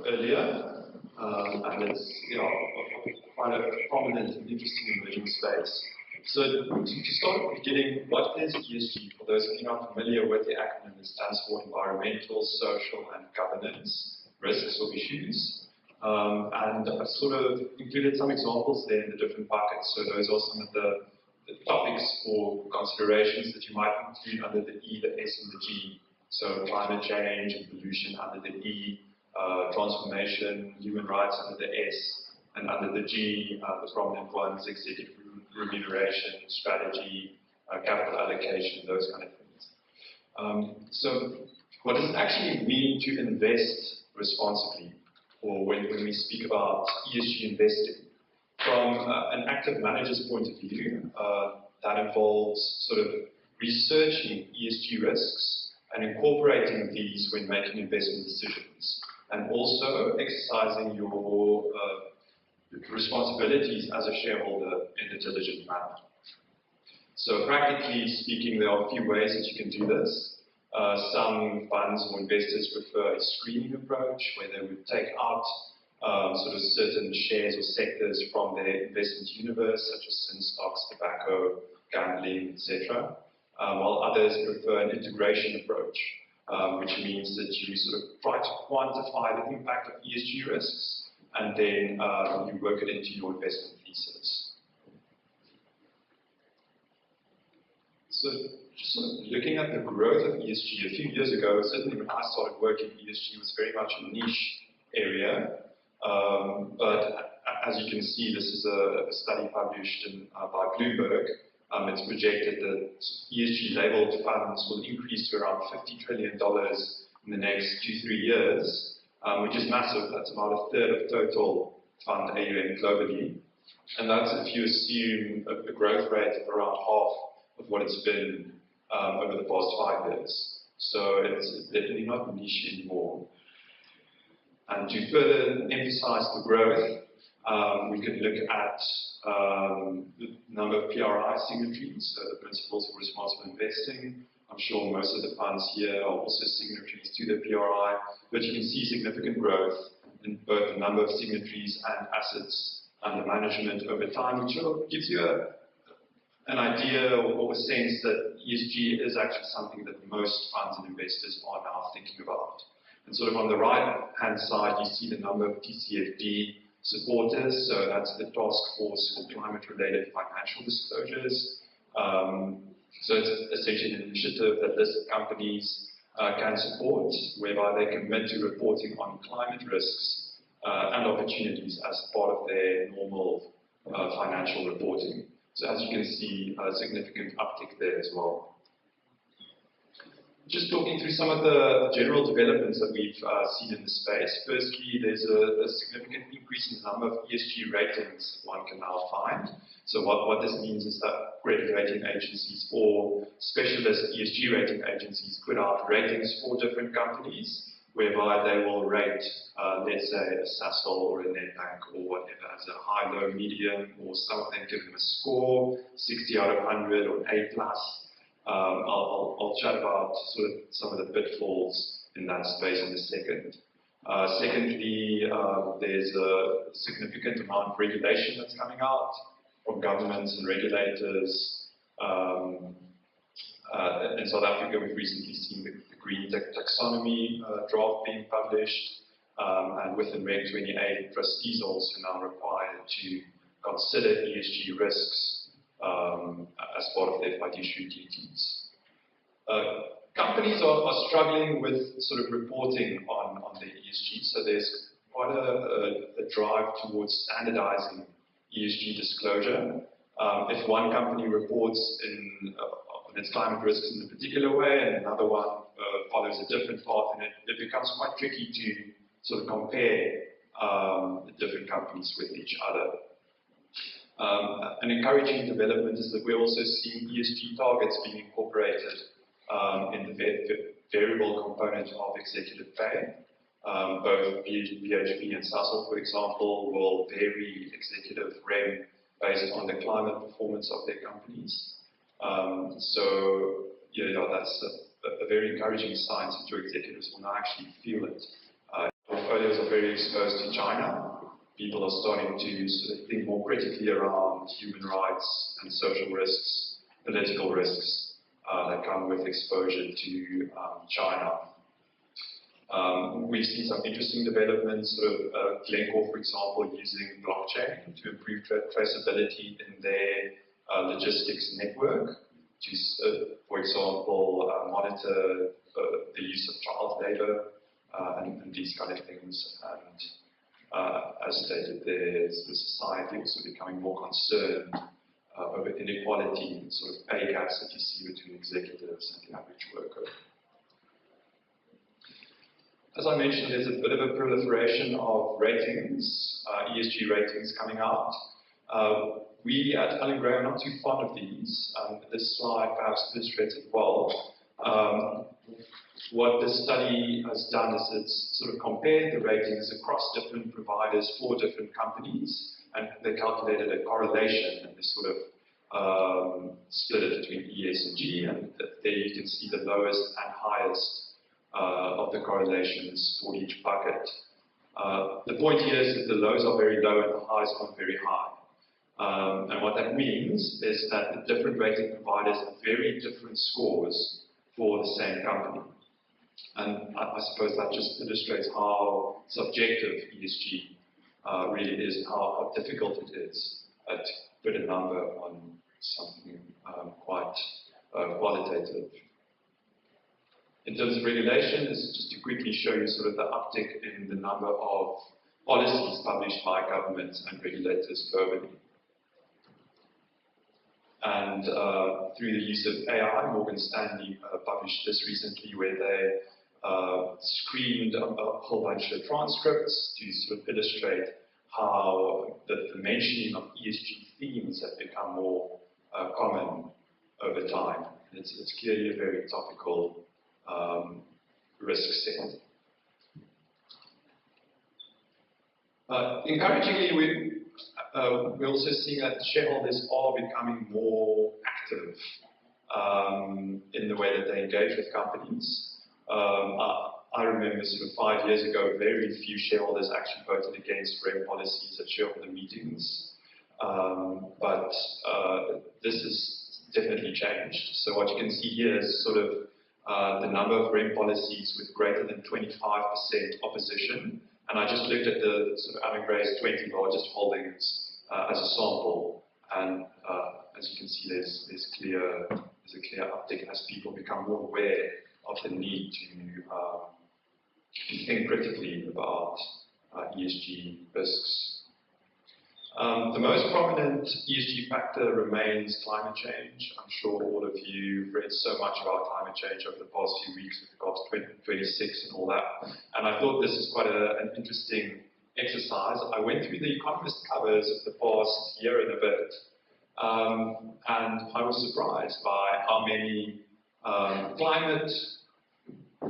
earlier, and it's quite a prominent and interesting emerging space. So to start at the beginning, what is ESG? For those of you not familiar with the acronym, it stands for Environmental, Social and Governance Risks or Issues. And I've sort of included some examples there in the different buckets. So those are some of the topics or considerations that you might include under the E, the S and the G. So climate change and pollution under the E, transformation, human rights under the S, and under the G, the prominent ones, executive remuneration, strategy, capital allocation, those kind of things. So what does it actually mean to invest responsibly, or when we speak about ESG investing? From an active manager's point of view, that involves sort of researching ESG risks and incorporating these when making investment decisions, and also exercising your responsibilities as a shareholder in a diligent manner. So practically speaking, there are a few ways that you can do this. Some funds or investors prefer a screening approach, where they would take out sort of certain shares or sectors from their investment universe, such as sin stocks, tobacco, gambling, etc. While others prefer an integration approach, which means that you sort of try to quantify the impact of ESG risks, and then you work it into your investment thesis. So just sort of looking at the growth of ESG, a few years ago, certainly when I started working, ESG was very much a niche area. But as you can see, this is a study published by Bloomberg. It's projected that ESG-labeled funds will increase to around $50 trillion in the next 2-3 years, which is massive. That's about a third of total fund AUM globally. And that's if you assume a growth rate of around half of what it's been over the past 5 years. So it's definitely not niche anymore. And to further emphasize the growth, we can look at the number of PRI signatories, so the Principles for Responsible Investing. I'm sure most of the funds here are also signatories to the PRI, but you can see significant growth in both the number of signatories and assets under management over time, which gives you an idea or a sense that ESG is actually something that most funds and investors are now thinking about. And sort of on the right-hand side, you see the number of TCFD supporters, so that's the Task Force for Climate-Related Financial Disclosures. So it's essentially an initiative that listed companies can support, whereby they commit to reporting on climate risks and opportunities as part of their normal financial reporting. So as you can see, a significant uptick there as well. Just talking through some of the general developments that we've seen in the space. Firstly, there's a significant increase in the number of ESG ratings one can now find. So what this means is that credit rating agencies or specialist ESG rating agencies put out ratings for different companies, whereby they will rate, let's say, a Sasol or a Nedbank or whatever as a high, low, medium, or some of them give them a score, 60 out of 100 or A+. I'll chat about sort of some of the pitfalls in that space in a second. Secondly, there's a significant amount of regulation that's coming out from governments and regulators. In South Africa, we've recently seen the Green Taxonomy draft being published, and within Reg 28, trustees are also now required to consider ESG risks as part of their fiduciary duties. Companies are struggling with sort of reporting on their ESG, so there's quite a drive towards standardizing ESG disclosure. If one company reports on its climate risks in a particular way and another one follows a different path, and it becomes quite tricky to sort of compare the different companies with each other. An encouraging development is that we're also seeing ESG targets being incorporated in the variable component of executive pay. Both BHP and Sasol, for example, will vary executive rem based on the climate performance of their companies. So, that's a very encouraging sign that your executives will now actually feel it portfolios are very exposed to China. People are starting to sort of think more critically around human rights and social risks, political risks that come with exposure to China. We've seen some interesting developments, sort of Glencore, for example, using blockchain to improve traceability in their logistics network to, for example, monitor the use of child labor and these kind of things. And as stated, there's the society also becoming more concerned over inequality and sort of pay gaps that you see between executives and the average worker. As I mentioned, there's a bit of a proliferation of ratings, ESG ratings coming out. We at Allan Gray are not too fond of these. This slide perhaps illustrates it well. What this study has done is it's sort of compared the ratings across different providers for different companies, and they calculated a correlation, and they sort of split it between E, S, and G, and there you can see the lowest and highest of the correlations for each bucket. The point here is that the lows are very low and the highs are very high. And what that means is that the different rating providers have very different scores for the same company. And I suppose that just illustrates how subjective ESG really is, and how difficult it is to put a number on something quite qualitative. In terms of regulation, this is just to quickly show you sort of the uptick in the number of policies published by governments and regulators globally. And through the use of AI, Morgan Stanley published this recently, where they screened a whole bunch of transcripts to sort of illustrate how the mentioning of ESG themes have become more common over time. It's clearly a very topical risk set. Encouragingly, we're also seeing that shareholders are becoming more active in the way that they engage with companies. I remember sort of 5 years ago, very few shareholders actually voted against reg policies at shareholder meetings. But this has definitely changed. So what you can see here is sort of the number of reg policies with greater than 25% opposition. And I just looked at the sort of Allan Gray's 20 largest holdings as a sample. And as you can see, there's a clear uptick as people become more aware of the need to think critically about ESG risks. The most prominent ESG factor remains climate change. I'm sure all of you have read so much about climate change over the past few weeks with regards to 2026 and all that. And I thought this is quite an interesting exercise. I went through the Economist covers of the past year and a bit, and I was surprised by how many climate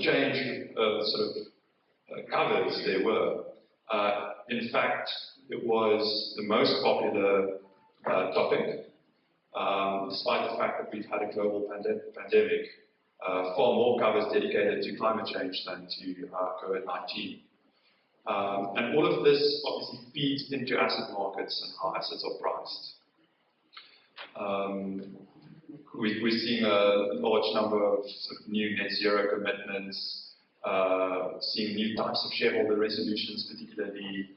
change sort of covers there were. In fact, it was the most popular topic, despite the fact that we've had a global pandemic. Far more covers dedicated to climate change than to COVID-19. And all of this obviously feeds into asset markets and how assets are priced. We're seeing a large number of sort of new net zero commitments, seeing new types of shareholder resolutions, particularly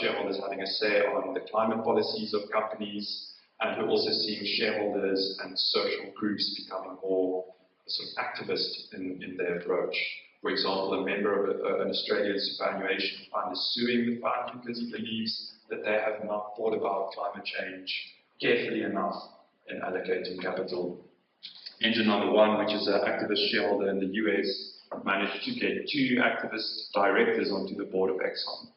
shareholders having a say on the climate policies of companies, and we're also seeing shareholders and social groups becoming more sort of activist in their approach. For example, a member of an Australian superannuation fund is suing the fund because he believes that they have not thought about climate change carefully enough in allocating capital. Engine number one, which is an activist shareholder in the US, managed to get 2 activist directors onto the board of Exxon.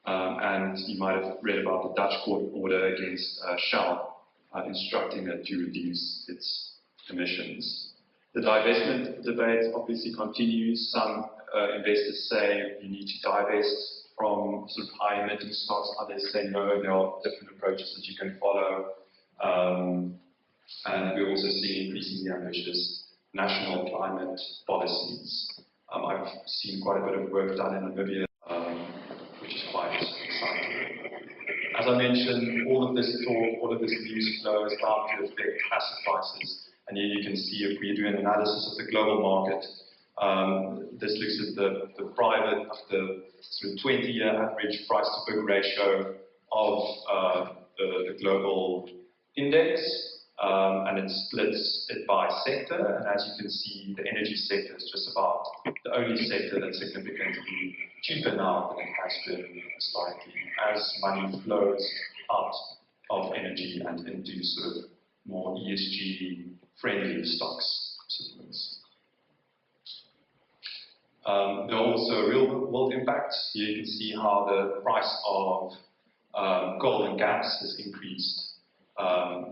And you might have read about the Dutch court order against Shell, instructing it to reduce its emissions. The divestment debate obviously continues. Some investors say you need to divest from sort of high emitting stocks. Others say no, there are different approaches that you can follow. And we're also seeing increasingly ambitious national climate policies. I've seen quite a bit of work done in Namibia which is quite exciting. As I mentioned, all of this talk, all of this news flow is bound to affect asset prices. And here you can see if we do an analysis of the global market, this looks at the private, the sort of 20-year average price-to-book ratio of the global index, and it splits it by sector. And as you can see, the energy sector is just about the only sector that's significantly cheaper now than it has been historically, as money flows out of energy and into sort of more ESG-friendly stocks. There are also real-world impacts. Here you can see how the price of coal and gas has increased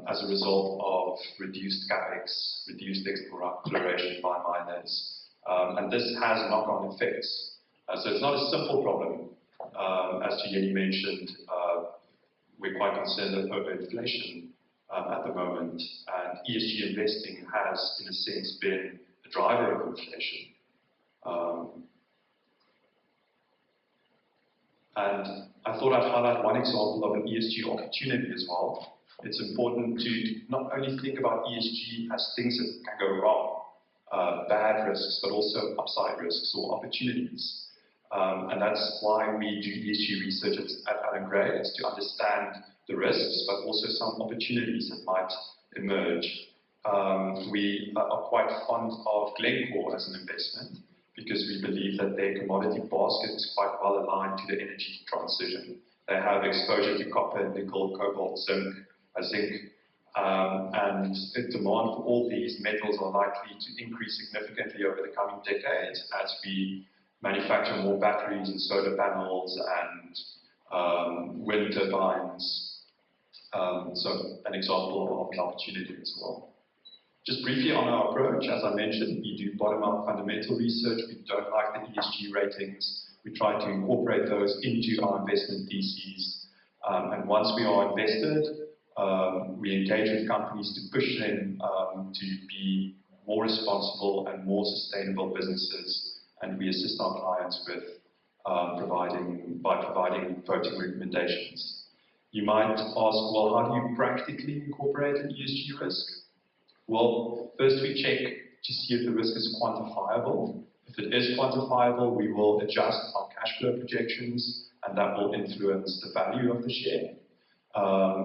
as a result of reduced capex, reduced exploration by miners. And this has knock-on effects. So it's not a simple problem. As Jenny mentioned, we're quite concerned over inflation at the moment, and ESG investing has, in a sense, been the driver of inflation. And I thought I'd highlight one example of an ESG opportunity as well. It's important to not only think about ESG as things that can go wrong, bad risks, but also upside risks or opportunities. And that's why we do ESG research at Allan Gray, is to understand the risks, but also some opportunities that might emerge. We are quite fond of Glencore as an investment, because we believe that their commodity basket is quite well aligned to the energy transition. They have exposure to copper, nickel, cobalt, zinc, and the demand for all these metals are likely to increase significantly over the coming decades as we manufacture more batteries and solar panels and wind turbines. So an example of an opportunity as well. Just briefly on our approach, as I mentioned, we do bottom-up fundamental research. We don't like the ESG ratings. We try to incorporate those into our investment theses. And once we are invested, we engage with companies to push them to be more responsible and more sustainable businesses. And we assist our clients with providing voting recommendations. You might ask, well, how do you practically incorporate an ESG risk? Well, first we check to see if the risk is quantifiable. If it is quantifiable, we will adjust our cash flow projections, and that will influence the value of the share.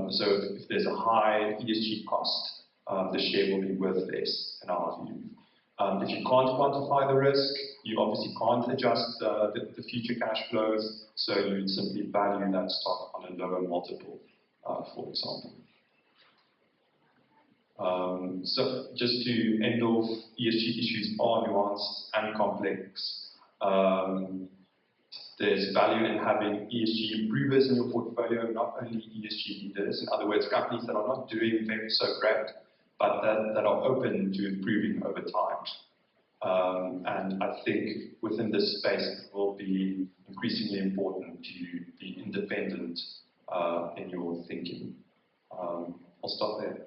So if there's a high ESG cost, the share will be worth less, in our view. If you can't quantify the risk, you obviously can't adjust the future cash flows, so you would simply value that stock on a lower multiple, for example. So just to end off, ESG issues are nuanced and complex. There's value in having ESG improvers in your portfolio, not only ESG leaders. In other words, companies that are not doing so great, but that are open to improving over time. And I think within this space, it will be increasingly important to be independent in your thinking. I'll stop there.